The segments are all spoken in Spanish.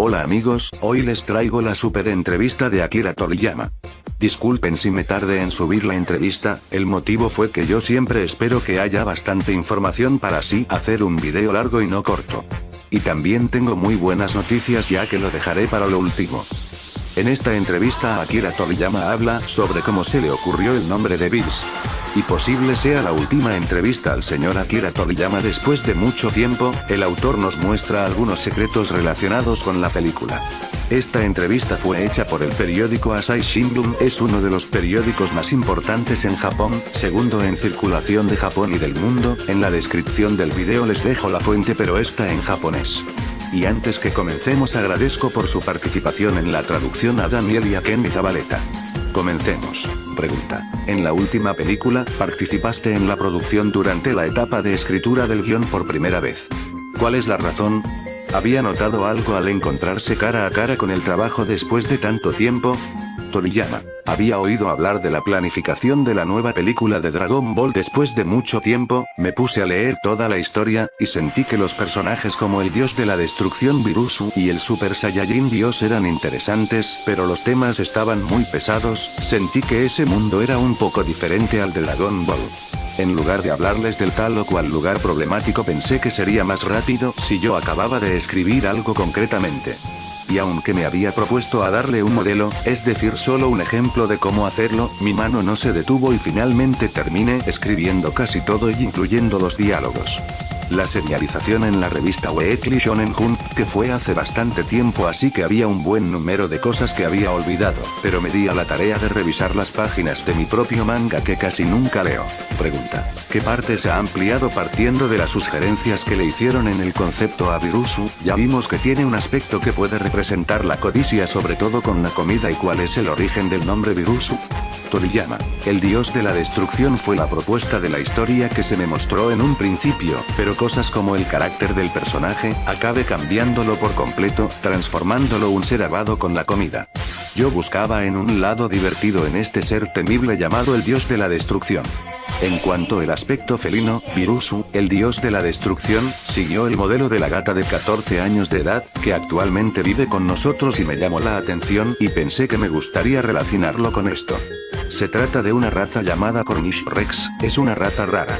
Hola amigos, hoy les traigo la super entrevista de Akira Toriyama. Disculpen si me tardé en subir la entrevista, el motivo fue que yo siempre espero que haya bastante información para así hacer un video largo y no corto. Y también tengo muy buenas noticias ya que lo dejaré para lo último. En esta entrevista Akira Toriyama habla sobre cómo se le ocurrió el nombre de Bills. Y posible sea la última entrevista al señor Akira Toriyama después de mucho tiempo, el autor nos muestra algunos secretos relacionados con la película. Esta entrevista fue hecha por el periódico Asahi Shimbun, es uno de los periódicos más importantes en Japón, segundo en circulación de Japón y del mundo. En la descripción del video les dejo la fuente pero está en japonés. Y antes que comencemos agradezco por su participación en la traducción a Daniel y a Kenny Zabaleta. Comencemos. Pregunta. En la última película, participaste en la producción durante la etapa de escritura del guión por primera vez. ¿Cuál es la razón? ¿Había notado algo al encontrarse cara a cara con el trabajo después de tanto tiempo? Toriyama. Había oído hablar de la planificación de la nueva película de Dragon Ball después de mucho tiempo, me puse a leer toda la historia, y sentí que los personajes como el dios de la destrucción Birusu y el Super Saiyajin Dios eran interesantes, pero los temas estaban muy pesados, sentí que ese mundo era un poco diferente al de Dragon Ball. En lugar de hablarles del tal o cual lugar problemático pensé que sería más rápido si yo acababa de escribir algo concretamente. Y aunque me había propuesto a darle un modelo, es decir solo un ejemplo de cómo hacerlo, mi mano no se detuvo y finalmente terminé escribiendo casi todo y incluyendo los diálogos. La serialización en la revista Weekly Shonen Jump, que fue hace bastante tiempo así que había un buen número de cosas que había olvidado, pero me di a la tarea de revisar las páginas de mi propio manga que casi nunca leo. Pregunta. ¿Qué parte se ha ampliado partiendo de las sugerencias que le hicieron en el concepto a Birusu? Ya vimos que tiene un aspecto que puede representar la codicia sobre todo con la comida y cuál es el origen del nombre Birusu. Toriyama. El dios de la destrucción fue la propuesta de la historia que se me mostró en un principio, pero cosas como el carácter del personaje, acabé cambiándolo por completo, transformándolo un ser avado con la comida. Yo buscaba en un lado divertido en este ser temible llamado el dios de la destrucción. En cuanto al aspecto felino, Birusu, el dios de la destrucción, siguió el modelo de la gata de 14 años de edad, que actualmente vive con nosotros y me llamó la atención y pensé que me gustaría relacionarlo con esto. Se trata de una raza llamada Cornish Rex, es una raza rara.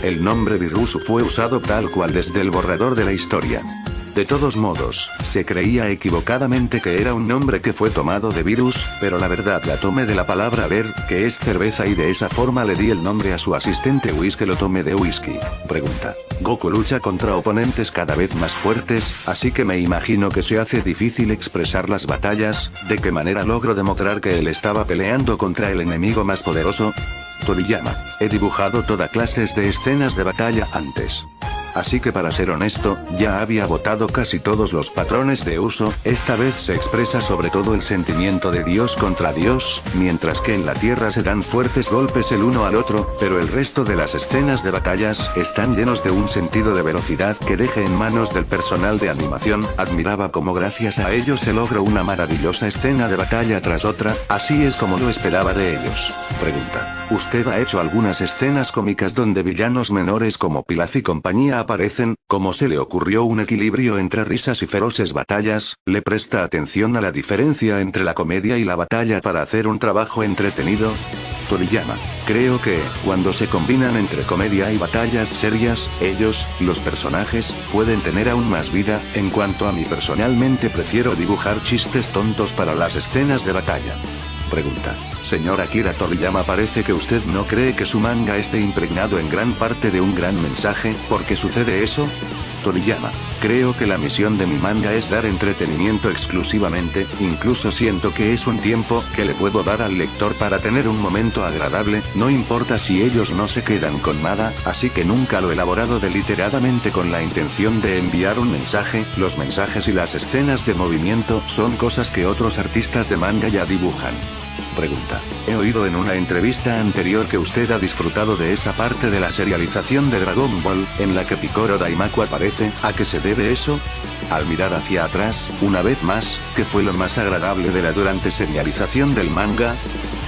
El nombre Birusu fue usado tal cual desde el borrador de la historia. De todos modos, se creía equivocadamente que era un nombre que fue tomado de virus, pero la verdad la tomé de la palabra ver, que es cerveza y de esa forma le di el nombre a su asistente Whis que lo tomé de whisky. Pregunta. Goku lucha contra oponentes cada vez más fuertes, así que me imagino que se hace difícil expresar las batallas, ¿de qué manera logro demostrar que él estaba peleando contra el enemigo más poderoso? Toriyama. He dibujado toda clases de escenas de batalla antes. Así que para ser honesto, ya había botado casi todos los patrones de uso, esta vez se expresa sobre todo el sentimiento de Dios contra Dios, mientras que en la Tierra se dan fuertes golpes el uno al otro, pero el resto de las escenas de batallas, están llenos de un sentido de velocidad que deje en manos del personal de animación, admiraba cómo gracias a ello se logró una maravillosa escena de batalla tras otra, así es como lo esperaba de ellos. Pregunta. ¿Usted ha hecho algunas escenas cómicas donde villanos menores como Pilaf y compañía aparecen? ¿Cómo se le ocurrió un equilibrio entre risas y feroces batallas? ¿Le presta atención a la diferencia entre la comedia y la batalla para hacer un trabajo entretenido? Toriyama. Creo que, cuando se combinan entre comedia y batallas serias, ellos, los personajes, pueden tener aún más vida. En cuanto a mí personalmente prefiero dibujar chistes tontos para las escenas de batalla. Pregunta. Señor Akira Toriyama, parece que usted no cree que su manga esté impregnado en gran parte de un gran mensaje, ¿por qué sucede eso? Toriyama. Creo que la misión de mi manga es dar entretenimiento exclusivamente, incluso siento que es un tiempo que le puedo dar al lector para tener un momento agradable, no importa si ellos no se quedan con nada, así que nunca lo he elaborado deliberadamente con la intención de enviar un mensaje, los mensajes y las escenas de movimiento son cosas que otros artistas de manga ya dibujan. Pregunta. He oído en una entrevista anterior que usted ha disfrutado de esa parte de la serialización de Dragon Ball, en la que Picoro Daimaku aparece, ¿a qué se debe eso? Al mirar hacia atrás, una vez más, ¿qué fue lo más agradable de la durante serialización del manga?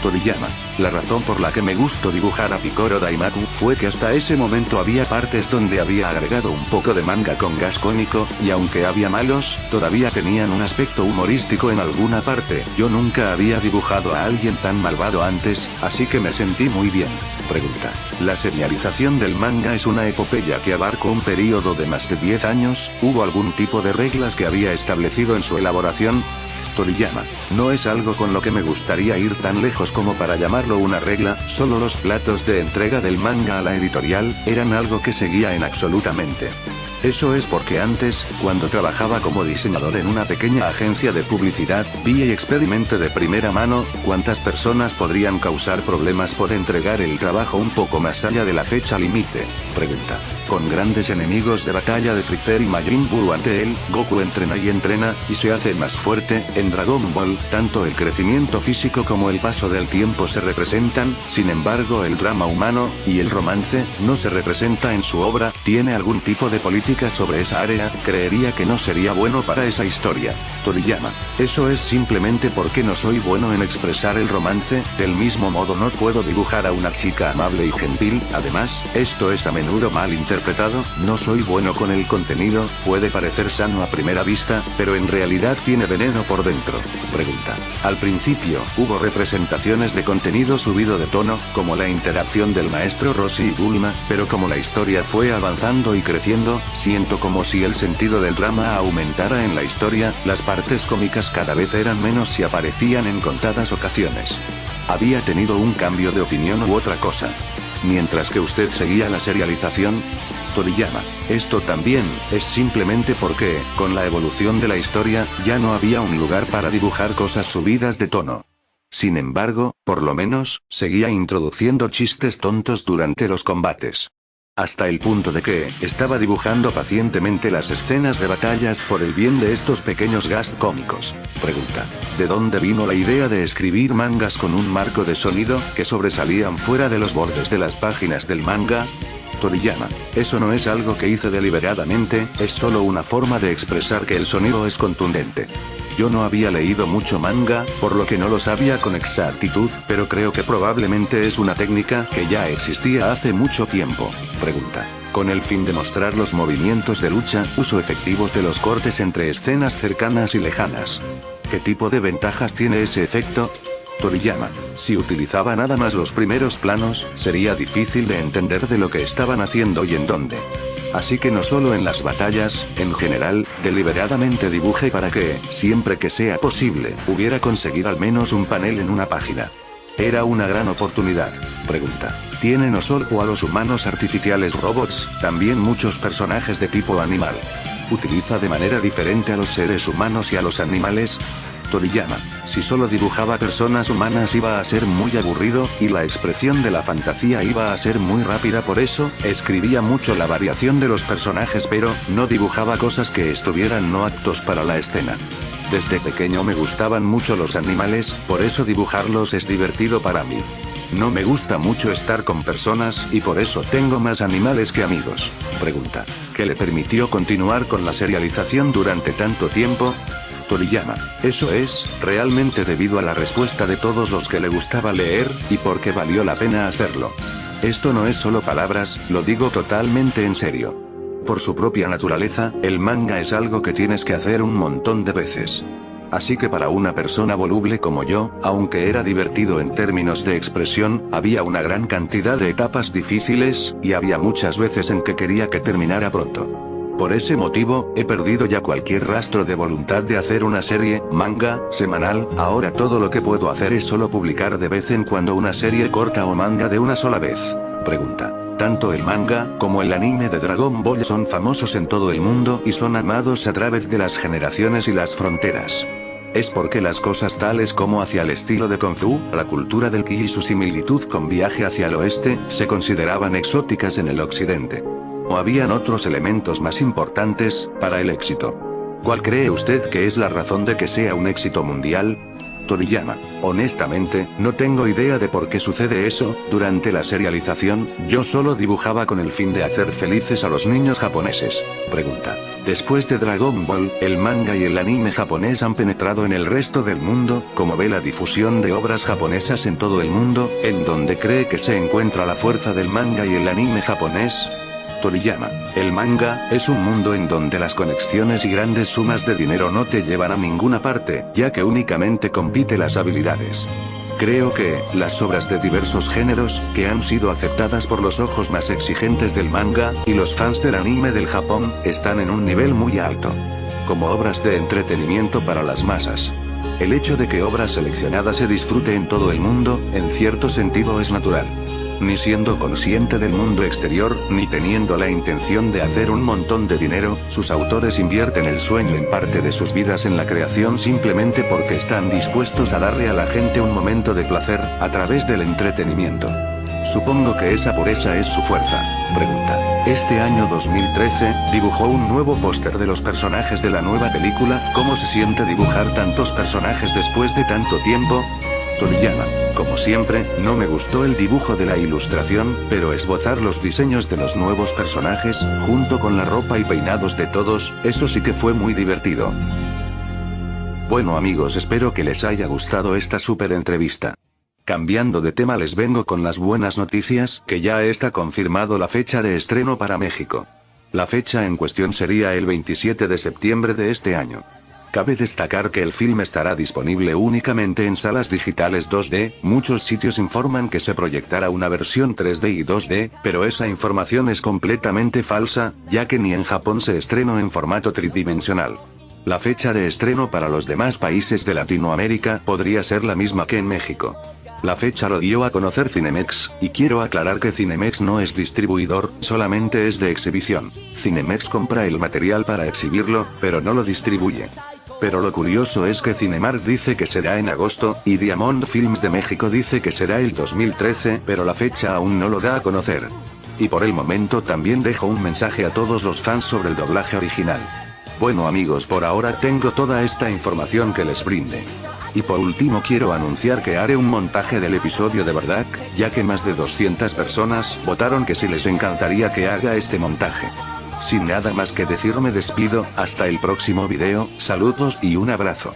Toriyama. La razón por la que me gustó dibujar a Picoro Daimaku fue que hasta ese momento había partes donde había agregado un poco de manga con gas cómico, y aunque había malos, todavía tenían un aspecto humorístico en alguna parte. Yo nunca había dibujado a alguien tan malvado antes, así que me sentí muy bien. Pregunta. La serialización del manga es una epopeya que abarcó un periodo de más de 10 años, ¿hubo algún tipo de reglas que había establecido en su elaboración? Toriyama. No es algo con lo que me gustaría ir tan lejos como para llamarlo una regla, solo los platos de entrega del manga a la editorial, eran algo que seguía en absolutamente. Eso es porque antes, cuando trabajaba como diseñador en una pequeña agencia de publicidad, vi y experimenté de primera mano, cuántas personas podrían causar problemas por entregar el trabajo un poco más allá de la fecha límite. Pregunta. Con grandes enemigos de batalla de Freezer y Majin Buu ante él, Goku entrena y se hace más fuerte. En Dragon Ball, tanto el crecimiento físico como el paso del tiempo se representan, sin embargo el drama humano, y el romance, no se representa en su obra. ¿Tiene algún tipo de política sobre esa área? Creería que no sería bueno para esa historia. Toriyama. Eso es simplemente porque no soy bueno en expresar el romance, del mismo modo no puedo dibujar a una chica amable y gentil. Además, esto es a menudo mal interpretado, no soy bueno con el contenido, puede parecer sano a primera vista, pero en realidad tiene veneno por dentro. Pregunta. Al principio, hubo representaciones de contenido subido de tono, como la interacción del maestro Roshi y Bulma, pero como la historia fue avanzando y creciendo, siento como si el sentido del drama aumentara en la historia, las partes cómicas cada vez eran menos y aparecían en contadas ocasiones. ¿Había tenido un cambio de opinión u otra cosa? Mientras que usted seguía la serialización. Toriyama. Esto también, es simplemente porque, con la evolución de la historia, ya no había un lugar para dibujar cosas subidas de tono. Sin embargo, por lo menos, seguía introduciendo chistes tontos durante los combates. Hasta el punto de que, estaba dibujando pacientemente las escenas de batallas por el bien de estos pequeños gags cómicos. Pregunta. ¿De dónde vino la idea de escribir mangas con un marco de sonido, que sobresalían fuera de los bordes de las páginas del manga? Toriyama. Eso no es algo que hice deliberadamente, es solo una forma de expresar que el sonido es contundente. Yo no había leído mucho manga, por lo que no lo sabía con exactitud, pero creo que probablemente es una técnica que ya existía hace mucho tiempo. Pregunta. Con el fin de mostrar los movimientos de lucha, uso efectivos de los cortes entre escenas cercanas y lejanas. ¿Qué tipo de ventajas tiene ese efecto? Toriyama. Si utilizaba nada más los primeros planos, sería difícil de entender de lo que estaban haciendo y en dónde. Así que no solo en las batallas, en general, deliberadamente dibujé para que, siempre que sea posible, hubiera conseguir al menos un panel en una página. Era una gran oportunidad. Pregunta. ¿Tiene no solo a los humanos artificiales robots, también muchos personajes de tipo animal? ¿Utiliza de manera diferente a los seres humanos y a los animales? Toriyama. Si solo dibujaba personas humanas iba a ser muy aburrido, y la expresión de la fantasía iba a ser muy rápida, por eso, escribía mucho la variación de los personajes pero, no dibujaba cosas que estuvieran no aptos para la escena. Desde pequeño me gustaban mucho los animales, por eso dibujarlos es divertido para mí. No me gusta mucho estar con personas, y por eso tengo más animales que amigos. Pregunta. ¿Qué le permitió continuar con la serialización durante tanto tiempo? Toriyama. Eso es, realmente debido a la respuesta de todos los que le gustaba leer, y porque valió la pena hacerlo. Esto no es solo palabras, lo digo totalmente en serio. Por su propia naturaleza, el manga es algo que tienes que hacer un montón de veces. Así que para una persona voluble como yo, aunque era divertido en términos de expresión, había una gran cantidad de etapas difíciles, y había muchas veces en que quería que terminara pronto. Por ese motivo, he perdido ya cualquier rastro de voluntad de hacer una serie, manga, semanal. Ahora todo lo que puedo hacer es solo publicar de vez en cuando una serie corta o manga de una sola vez. Pregunta. Tanto el manga, como el anime de Dragon Ball son famosos en todo el mundo y son amados a través de las generaciones y las fronteras. ¿Es porque las cosas tales como hacia el estilo de Kung Fu, la cultura del ki y su similitud con Viaje hacia el oeste, se consideraban exóticas en el occidente? ¿O habían otros elementos más importantes, para el éxito? ¿Cuál cree usted que es la razón de que sea un éxito mundial? Toriyama. Honestamente, no tengo idea de por qué sucede eso. Durante la serialización, yo solo dibujaba con el fin de hacer felices a los niños japoneses. Pregunta. Después de Dragon Ball, el manga y el anime japonés han penetrado en el resto del mundo, como ve la difusión de obras japonesas en todo el mundo, en donde cree que se encuentra la fuerza del manga y el anime japonés. Toriyama, el manga, es un mundo en donde las conexiones y grandes sumas de dinero no te llevan a ninguna parte, ya que únicamente compite las habilidades. Creo que, las obras de diversos géneros, que han sido aceptadas por los ojos más exigentes del manga, y los fans del anime del Japón, están en un nivel muy alto. Como obras de entretenimiento para las masas. El hecho de que obras seleccionadas se disfrute en todo el mundo, en cierto sentido es natural. Ni siendo consciente del mundo exterior, ni teniendo la intención de hacer un montón de dinero, sus autores invierten el sueño en parte de sus vidas en la creación simplemente porque están dispuestos a darle a la gente un momento de placer, a través del entretenimiento. Supongo que esa pureza es su fuerza. Pregunta. Este año 2013, dibujó un nuevo póster de los personajes de la nueva película. ¿Cómo se siente dibujar tantos personajes después de tanto tiempo? Toriyama. Como siempre, no me gustó el dibujo de la ilustración, pero esbozar los diseños de los nuevos personajes, junto con la ropa y peinados de todos, eso sí que fue muy divertido. Bueno amigos, espero que les haya gustado esta super entrevista. Cambiando de tema, les vengo con las buenas noticias, que ya está confirmado la fecha de estreno para México. La fecha en cuestión sería el 27 de septiembre de este año. Cabe destacar que el film estará disponible únicamente en salas digitales 2D, muchos sitios informan que se proyectará una versión 3D y 2D, pero esa información es completamente falsa, ya que ni en Japón se estrenó en formato tridimensional. La fecha de estreno para los demás países de Latinoamérica podría ser la misma que en México. La fecha lo dio a conocer Cinemex, y quiero aclarar que Cinemex no es distribuidor, solamente es de exhibición. Cinemex compra el material para exhibirlo, pero no lo distribuye. Pero lo curioso es que Cinemark dice que será en agosto, y Diamond Films de México dice que será el 2013, pero la fecha aún no lo da a conocer. Y por el momento también dejo un mensaje a todos los fans sobre el doblaje original. Bueno amigos, por ahora tengo toda esta información que les brinde. Y por último quiero anunciar que haré un montaje del episodio de verdad, ya que más de 200 personas votaron que sí les encantaría que haga este montaje. Sin nada más que decir me despido, hasta el próximo video, saludos y un abrazo.